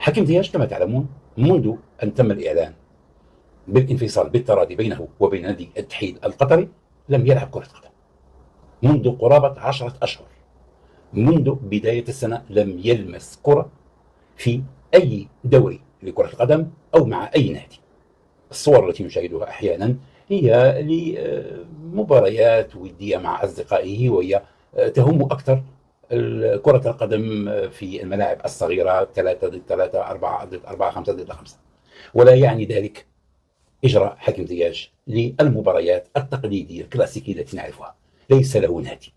حكيم زياش كما تعلمون منذ أن تم الإعلان بالانفصال بالتراضي بينه وبين نادي الاتحاد القطري لم يلعب كرة قدم منذ قرابة 10 أشهر. منذ بداية السنة لم يلمس كرة في أي دوري لكرة القدم أو مع أي نادي. الصور التي نشاهدها أحيانا هي لمباريات ودية مع أصدقائه، وهي تهم أكثر كرة القدم في الملاعب الصغيرة 3 ضد 3، 4 ضد 4، 5 ضد 5. ولا يعني ذلك إجراء حكيم زياش للمباريات التقليدية الكلاسيكية التي نعرفها. ليس له نادي،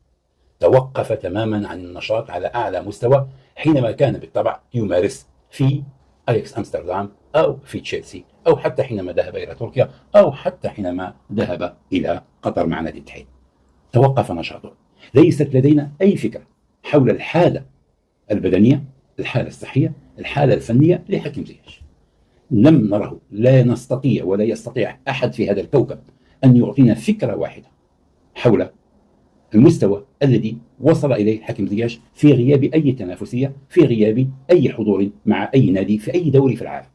توقف تماما عن النشاط على أعلى مستوى حينما كان بالطبع يمارس في أياكس أمستردام أو في تشيلسي، أو حتى حينما ذهب إلى تركيا، أو حتى حينما ذهب إلى قطر مع نادي الاتحاد. توقف نشاطه. ليست لدينا أي فكرة حول الحالة البدنية، الحالة الصحية، الحالة الفنية لحكيم زياش. لم نره، لا نستطيع ولا يستطيع أحد في هذا الكوكب أن يعطينا فكرة واحدة حول المستوى الذي وصل إليه حكيم زياش في غياب أي تنافسية، في غياب أي حضور مع أي نادي في أي دوري في العالم.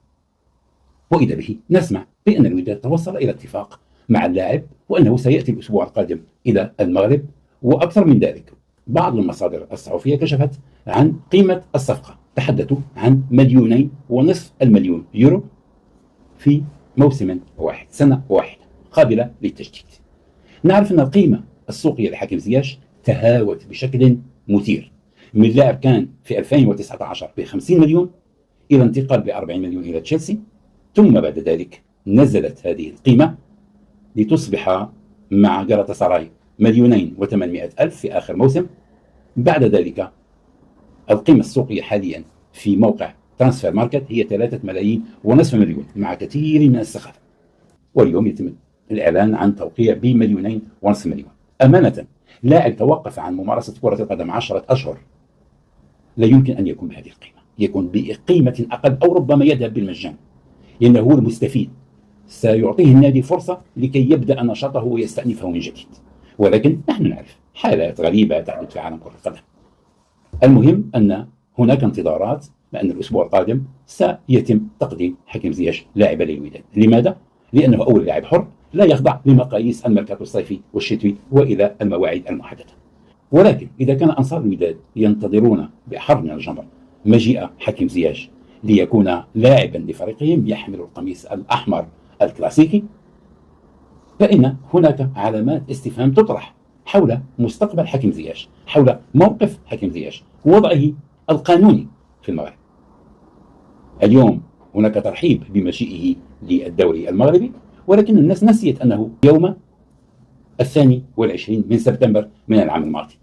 وإذا به نسمع بأن الوداد توصل إلى اتفاق مع اللاعب وأنه سيأتي الأسبوع القادم إلى المغرب. وأكثر من ذلك، بعض المصادر الصحفية كشفت عن قيمة الصفقة، تحدثوا عن 2.5 مليون يورو في موسم واحد، سنة واحدة قابلة للتجديد. نعرف أن القيمة السوقية لحكيم زياش تهاوت بشكل مثير، من لاعب كان في 2019 ب 50 مليون إلى انتقال ب 40 مليون إلى تشيلسي، ثم بعد ذلك نزلت هذه القيمة لتصبح مع جالاتا سراي 2.8 في آخر موسم. بعد ذلك القيمة السوقية حاليا في موقع ترانسفير ماركت هي 3.5 مليون مع كثير من السخافة. واليوم يتم الإعلان عن توقيع ب 2.5 مليون. أمانة لاعب توقف عن ممارسة كرة القدم 10 أشهر لا يمكن أن يكون بهذه القيمة، يكون بقيمة أقل أو ربما يذهب بالمجان، لأنه هو المستفيد. سيعطيه النادي فرصة لكي يبدأ نشاطه ويستأنفه من جديد. ولكن نحن نعرف حالات غريبة تحدث في عالم كرة القدم. المهم أن هناك انتظارات بأن الأسبوع القادم سيتم تقديم حكيم زياش لاعبا للوداد. لماذا؟ لأنه أول لاعب حر لا يخضع لمقاييس الميركاتو الصيفي والشتوي وإلى المواعيد المحددة. ولكن إذا كان أنصار الوداد ينتظرون بأحر من الجمر مجيء حكيم زياش ليكون لاعبا لفريقهم يحمل القميص الأحمر الكلاسيكي، فإن هناك علامات استفهام تطرح حول مستقبل حكيم زياش، حول موقف حكيم زياش، ووضعه القانوني في المغرب. اليوم هناك ترحيب بمجيئه للدوري المغربي، ولكن الناس نسيت أنه يوم 22 من سبتمبر من العام الماضي